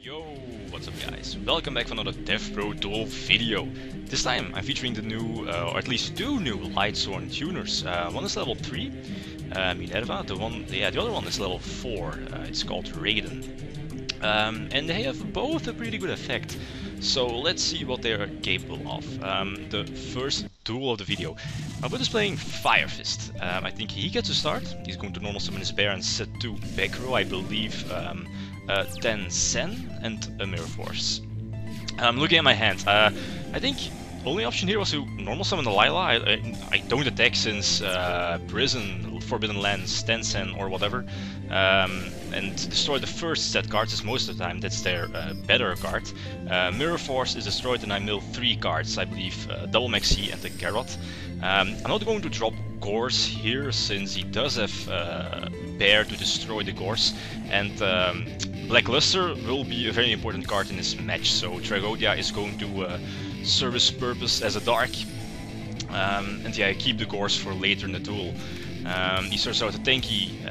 Yo, what's up guys? Welcome back for another Dev Pro Duel video. This time I'm featuring the new, or at least two new Lightsworn tuners. One is level 3, Minerva, the other one is level 4, it's called Raiden. And they have both a pretty good effect, so let's see what they are capable of. The first duel of the video. Albert is playing Fire Fist. I think he gets to start. He's going to normal summon his bear and set 2 back row, I believe. 10 Sen and a Mirror Force. Looking at my hand, I think only option here was to normal summon the Lila. I don't attack since Prison, Forbidden Lands, 10 Sen or whatever, and destroy the first set cards is most of the time that's their better card. Mirror Force is destroyed and I mill 3 cards, I believe Double Maxi and the Garrot. I'm not going to drop Gorse here since he does have Bear to destroy the Gorse, and Black Luster will be a very important card in this match, so Tragodia is going to serve his purpose as a Dark, and yeah, I keep the Gorse for later in the duel. He starts out a tanky,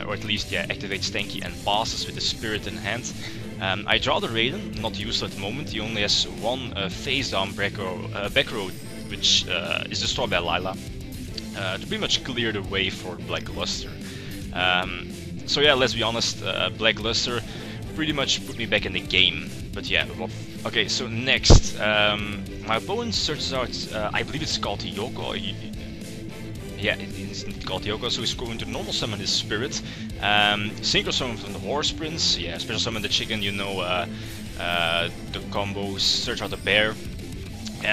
or at least yeah, activates tanky and passes with the Spirit in hand. I draw the Raiden, not used at the moment. He only has one face down back row, which is destroyed by Lila, to pretty much clear the way for Black Luster. So yeah, let's be honest, Black Luster pretty much put me back in the game, but yeah, okay, so next, my opponent searches out, I believe it's called Yoko. Yeah, it's called Yoko, so he's going to normal summon his Spirit, Synchro summon from the Horse Prince, yeah, special summon the chicken, you know, the combos, search out the bear.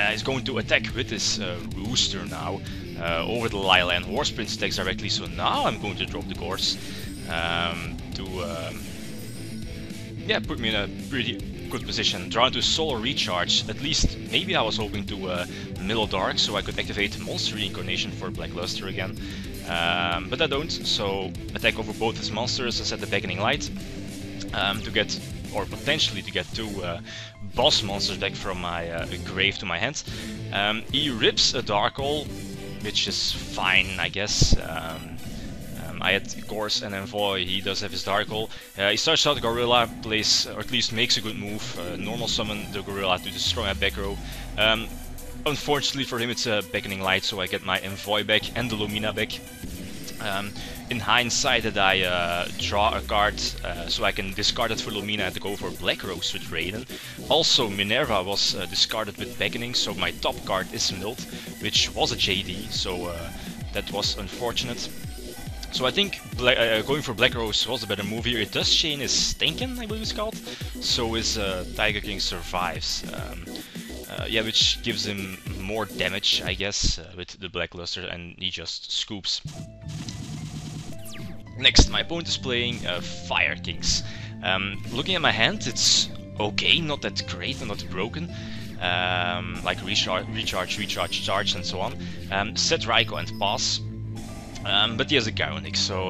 He's going to attack with his Rooster now, over the Lila, and Horse Prince attacks directly, so now I'm going to drop the Gorse to yeah, put me in a pretty good position. Draw into Solar Recharge, at least maybe I was hoping to mill Dark so I could activate Monster Reincarnation for Black Luster again, but I don't, so attack over both his monsters and set the Beckoning Light to get, or potentially to get 2 boss monsters back from my grave to my hand. He rips a Dark Hole, which is fine, I guess. I had Gorse and Envoy, he does have his Dark Hole. He starts out the Gorilla, plays, or at least makes a good move, normal summon the Gorilla to destroy my back row. Unfortunately for him it's a Beckoning Light, so I get my Envoy back and the Lumina back. In hindsight that I draw a card, so I can discard it for Lumina and to go for Black Rose with Raiden. Also Minerva was discarded with Beckoning, so my top card is milled, which was a JD, so that was unfortunate. So I think going for Black Rose was the better move here. It does chain his Stankin, I believe it's called, so his Tiger King survives. Yeah, which gives him more damage, I guess, with the Black Luster, and he just scoops. Next, my opponent is playing Fire Kings. Looking at my hand, it's okay, not that great and not broken. Like recharge, charge, and so on. Set Raikou and pass. But he has a Garunix, so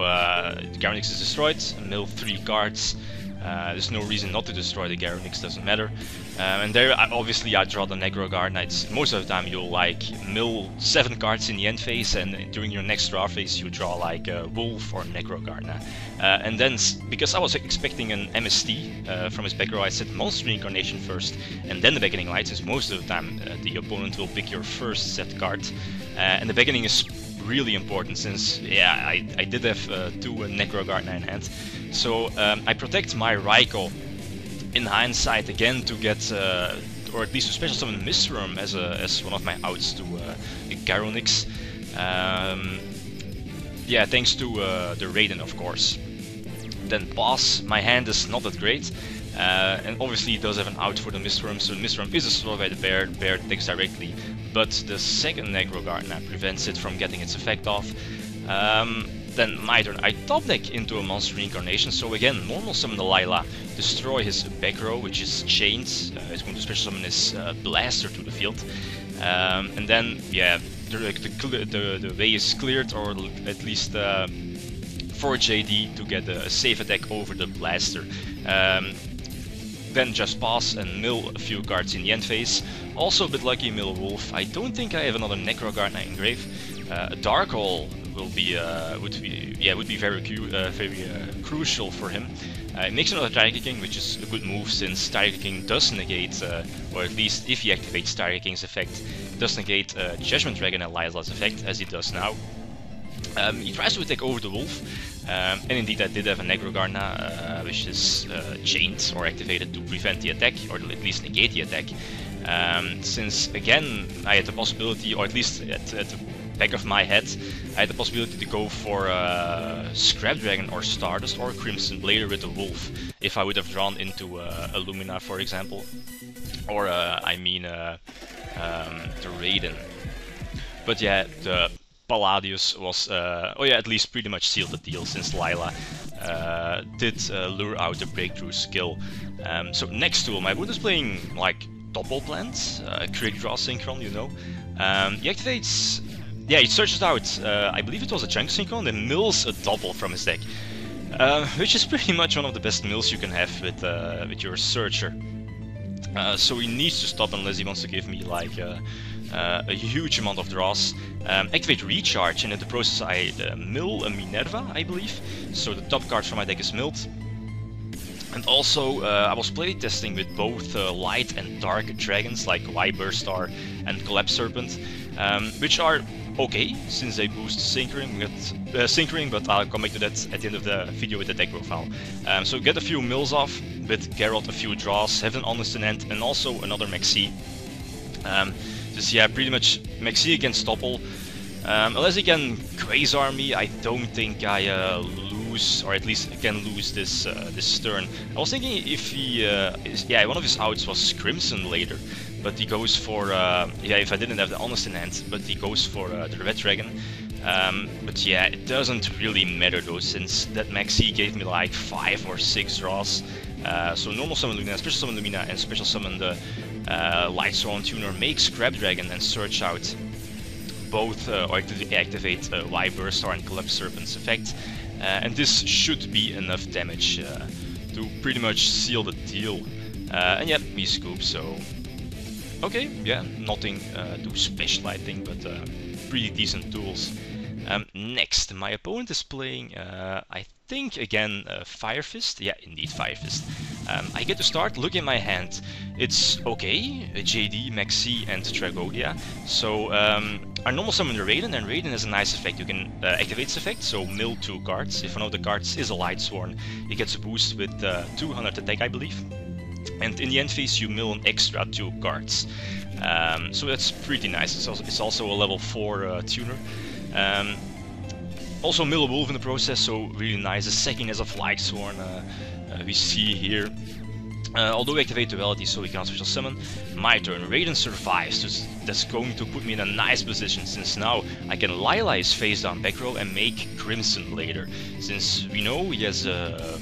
Garunix is destroyed, mill 3 cards. There's no reason not to destroy the Garunix, doesn't matter. And there, obviously, I draw the Negro Gardener. Most of the time, you'll like mill 7 cards in the end phase, and during your next draw phase, you draw like Wolf or Negro Gardener. And then, because I was expecting an MST from his back row, I set Monster Reincarnation first, and then the Beckoning Light, since most of the time the opponent will pick your first set card. And the Beckoning is really important since, yeah, I did have 2 Necro Gardener in hand. So I protect my Raikou in hindsight again to get, or at least to special summon Mistworm as one of my outs to Garunix. Yeah, thanks to the Raiden, of course. Then pass, my hand is not that great. And obviously it does have an out for the Mistworm, so the Mistworm is destroyed by the bear attacks directly, but the second Negro Gardener prevents it from getting its effect off. Then my turn, I top deck into a Monster Reincarnation, so again, normal summon the Lila, destroy his back row, which is chained. It's going to special summon his Blaster to the field. And then, yeah, the way is cleared, or at least for JD to get a safe attack over the Blaster. Then just pass and mill a few cards in the end phase. Also a bit lucky, mill Wolf. I don't think I have another Necro Gardener in grave. A Dark Hole will be would be very crucial for him. It makes another Tiger King, which is a good move since Tiger King does negate, or at least if he activates Tiger King's effect, does negate Judgment Dragon and Lysla's effect, as he does now. He tries to attack over the wolf, and indeed I did have a Negrogarna, which is chained or activated to prevent the attack, or at least negate the attack. Since again I had the possibility, or at least at the back of my head, I had the possibility to go for Scrap Dragon or Stardust or Crimson Blader with the wolf, if I would have drawn into Illumina, for example, or I mean the Raiden. But yeah, the Palladius was, oh yeah, at least pretty much sealed the deal, since Lyla did lure out the breakthrough skill. So next tool, my opponent is playing like Doppel Plant, Quick Draw Synchron, you know. He activates, yeah, he searches out, I believe it was a Chunk Synchron, and mills a Doppel from his deck. Which is pretty much one of the best mills you can have with your Searcher. So he needs to stop unless he wants to give me like a huge amount of draws. Activate Recharge, and in the process I mill a Minerva, I believe. So the top card from my deck is milled. And also I was playtesting with both light and dark dragons like Wyberstar and Collapse Serpent, which are okay since they boost Synchroning, but I'll come back to that at the end of the video with the deck profile. So get a few mills off with Geralt, a few draws, have an Honest in hand, and also another Maxi. Just yeah, pretty much Maxi against Doppel. Unless he can Quasar me, I don't think I lose, or at least can lose this this turn. I was thinking if he, yeah, one of his outs was Crimson Blader, but he goes for, yeah, if I didn't have the Honest in hand, but he goes for the Red Dragon. But yeah, it doesn't really matter though, since that Maxi gave me like 5 or 6 draws. So normal summon Lumina, special summon Lumina, and special summon the Lightsworn Tuner, make Scrap Dragon and search out both, or activate Wyberstar and Collapse Serpent's effect. And this should be enough damage to pretty much seal the deal. And yeah, he scoops, so okay, yeah, nothing too special I think, but pretty decent tools. Next, my opponent is playing, I think again, Fire Fist. Yeah, indeed, Fire Fist. I get to start, look in my hand. It's okay, JD, Maxi, and Tragodia. So I normal summon the Raiden, and Raiden has a nice effect. You can activate this effect, so mill 2 cards. If one of the cards is a Lightsworn, it gets a boost with 200 attack, I believe. And in the end phase, you mill an extra 2 cards. So that's pretty nice. It's also a level 4 tuner. Also mill a wolf in the process, so really nice. The second is of Lightsworn, we see here. Although we activate Duality, so we can't special summon. My turn, Raiden survives, so that's going to put me in a nice position, since now I can Lyla his face down back row and make Crimson Blader, since we know he has the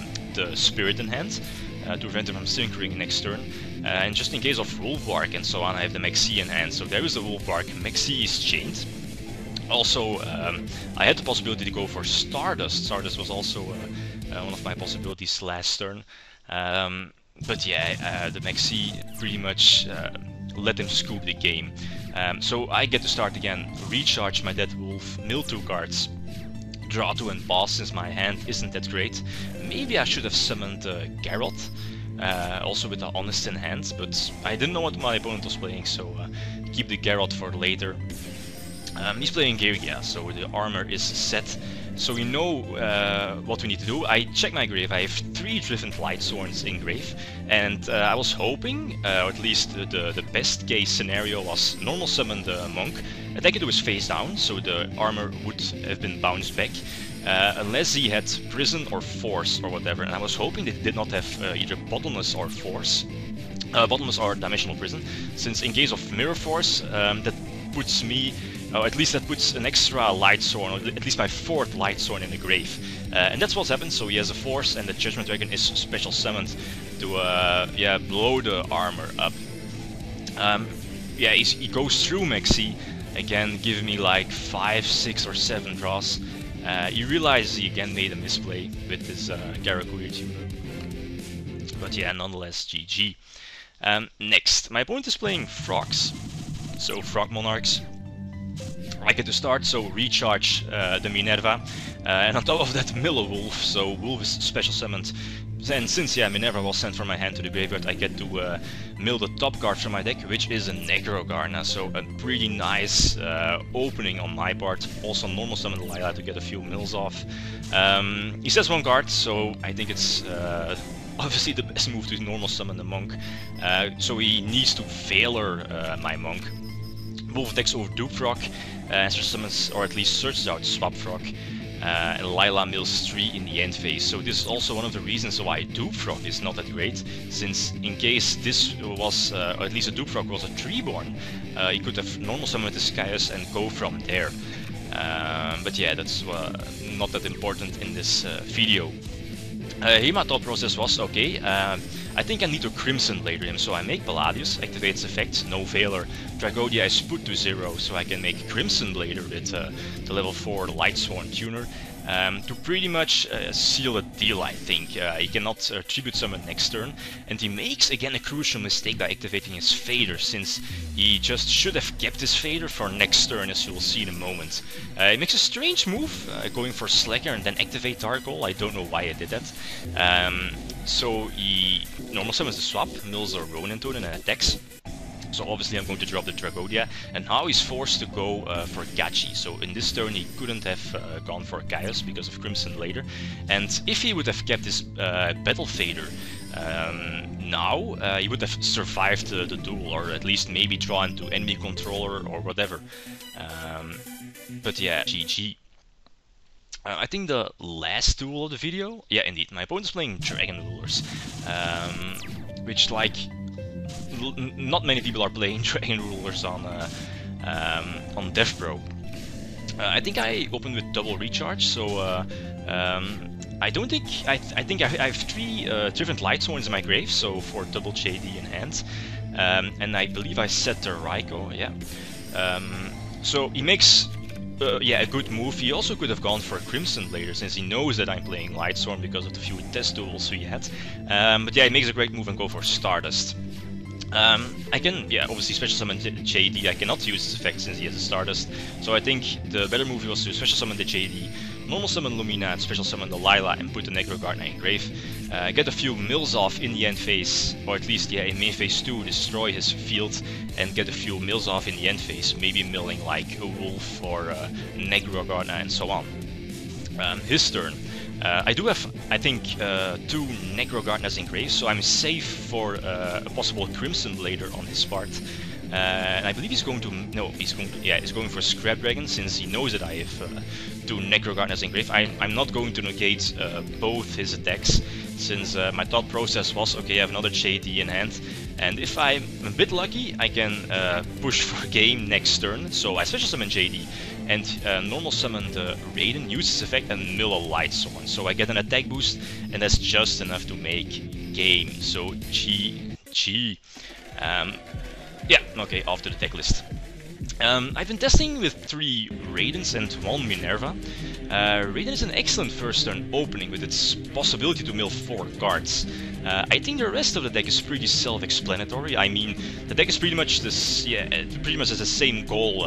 Spirit in hand to prevent him from Synchroning next turn. And just in case of Wolfbark and so on, I have the Maxi in hand, so there is the Wolfbark. Maxi is chained. Also, I had the possibility to go for Stardust. Stardust was also one of my possibilities last turn. But yeah, the Maxi pretty much let him scoop the game. So I get to start again, recharge my Dead Wolf, mill 2 cards, draw 2 and pass, since my hand isn't that great. Maybe I should have summoned Geralt, also with the Honest in hand, but I didn't know what my opponent was playing, so keep the Geralt for later. He's playing Geargia, so the armor is set. So we know what we need to do. I check my grave. I have 3 different Lightsworns in grave, and I was hoping, or at least the best case scenario was normal summon the monk, attack it to his face down, so the armor would have been bounced back, unless he had prison or force or whatever. And I was hoping they did not have either bottomless or force, bottomless or dimensional prison, since in case of mirror force, that puts me. At least that puts an extra Lightsworn, or at least my 4th Lightsworn in the grave. And that's what's happened, so he has a force, and the Judgment Dragon is special summoned to yeah, blow the armor up. Yeah, he goes through Maxi, again giving me like 5, 6 or 7 draws. He realizes he again made a misplay with his Garakuir tuner. But yeah, nonetheless, GG. Next, my opponent is playing Frogs, so Frog Monarchs. I get to start, so recharge the Minerva, and on top of that mill a wolf, so wolf is special summoned, And since Minerva was sent from my hand to the graveyard, I get to mill the top card from my deck, which is a Necrogarna. So a pretty nice opening on my part. Also normal summon Lila to get a few mills off. He says 1 card, so I think it's obviously the best move to normal summon the Monk. So he needs to Veiler my Monk. Wolf attacks over Doopfrog, answers summons, or at least searches out Swapfrog. And Lila mills 3 in the end phase. So this is also one of the reasons why Doopfrog is not that great, since in case this was, or at least a Doopfrog was a 3-born, he could have normal summoned the Skias and go from there. But yeah, that's not that important in this video. Here my thought process was, okay, I think I need to Crimson Blader him, so I make Palladius, activates effect, no Veiler. Tragodia is put to 0, so I can make Crimson Blader with the level 4 Lightsworn Tuner to pretty much seal a deal, I think. He cannot Tribute Summon next turn, and he makes again a crucial mistake by activating his Fader, since he just should have kept his Fader for next turn, as you will see in a moment. He makes a strange move, going for Slacker and then activate Dark Hole. I don't know why he did that. So he normal summons the Swap, mills a Ronin Totem and attacks. So obviously I'm going to drop the Tragodia, and now he's forced to go for Gachi. So in this turn he couldn't have gone for Chaos because of Crimson Blader. And if he would have kept his Battle Fader, now he would have survived the duel, or at least maybe draw into enemy controller or whatever. But yeah, GG. I think the last duel of the video, yeah indeed, my opponent's playing Dragon Rulers, which like not many people are playing Dragon Rulers on DevPro. I think I opened with double recharge, so I don't think I think I have 3 different Lightsworns in my grave, so for double JD in hand, and I believe I set the Raikou, yeah. So he makes yeah, a good move. He also could have gone for a Crimson Blader, since he knows that I'm playing Lightsworn because of the few test duels we had. But yeah, he makes a great move and go for Stardust. I can, yeah, obviously special summon JD. I cannot use this effect since he has a Stardust, so I think the better move was to special summon the JD, normal summon Lumina, and special summon the Lila, and put the Necrogarna in grave. Get a few mills off in the end phase, or at least, yeah, in main phase 2, destroy his field, and get a few mills off in the end phase, maybe milling like a Wolf or Necrogarna and so on. His turn. I do have, I think, 2 Necrogarnas in grave, so I'm safe for a possible Crimson Blader on his part. And I believe he's going to, no, he's going for Scrap Dragon, since he knows that I have 2 Necrogarnas in grave. I'm not going to negate both his attacks, since my thought process was, okay, I have another JD in hand, and if I'm a bit lucky, I can push for game next turn. So I special summon JD, and normal summon the Raiden, use this effect, and mill a Lightsworn. So I get an attack boost, and that's just enough to make game. So GG. Yeah, okay, off to the deck list. I've been testing with 3 Raidens and 1 Minerva. Raiden is an excellent first turn opening with its possibility to mill 4 cards. I think the rest of the deck is pretty self-explanatory. I mean, the deck is pretty much this, yeah, pretty much has the same goal.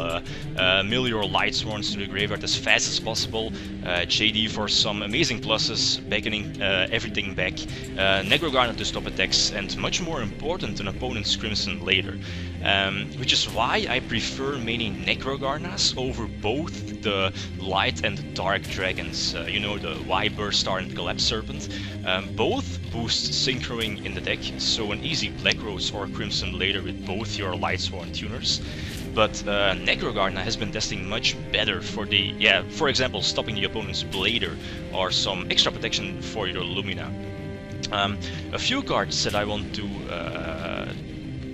Mill your Lightsworns to the graveyard as fast as possible. JD for some amazing pluses, beckoning everything back. Necrogarna to stop attacks, and much more important, an opponent's Crimson Blader. Which is why I prefer maining Necrogarnas over both the Light and Dark Dragons. You know, the Wyburst Star and Collapse Serpent. Both boost Synchroing in the deck, so an easy Black Rose or Crimson Blader with both your Lightsworn tuners. But Necrogarna has been testing much better for the, yeah, for example, stopping the opponent's Blader or some extra protection for your Lumina. A few cards that I want to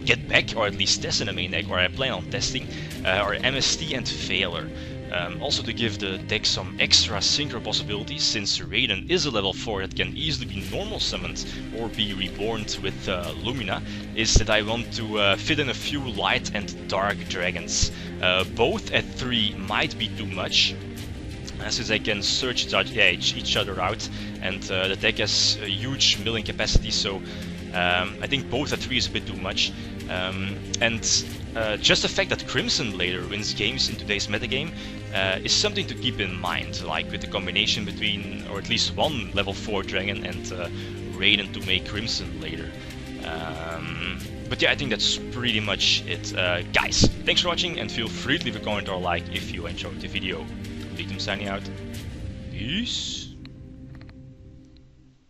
get back, or at least test in the main deck, or I plan on testing, are MST and Veiler. Also to give the deck some extra synchro possibilities, since Raiden is a level 4 that can easily be normal summoned or be reborn with Lumina, is that I want to fit in a few Light and Dark Dragons. Both at 3 might be too much, since they can search each other out, and the deck has a huge milling capacity, so I think both at 3 is a bit too much. And just the fact that Crimson Blader wins games in today's metagame is something to keep in mind, like with the combination between, or at least 1 level 4 dragon and Raiden to make Crimson later. But yeah, I think that's pretty much it. Guys, thanks for watching, and feel free to leave a comment or like if you enjoyed the video. Victim signing out. Peace.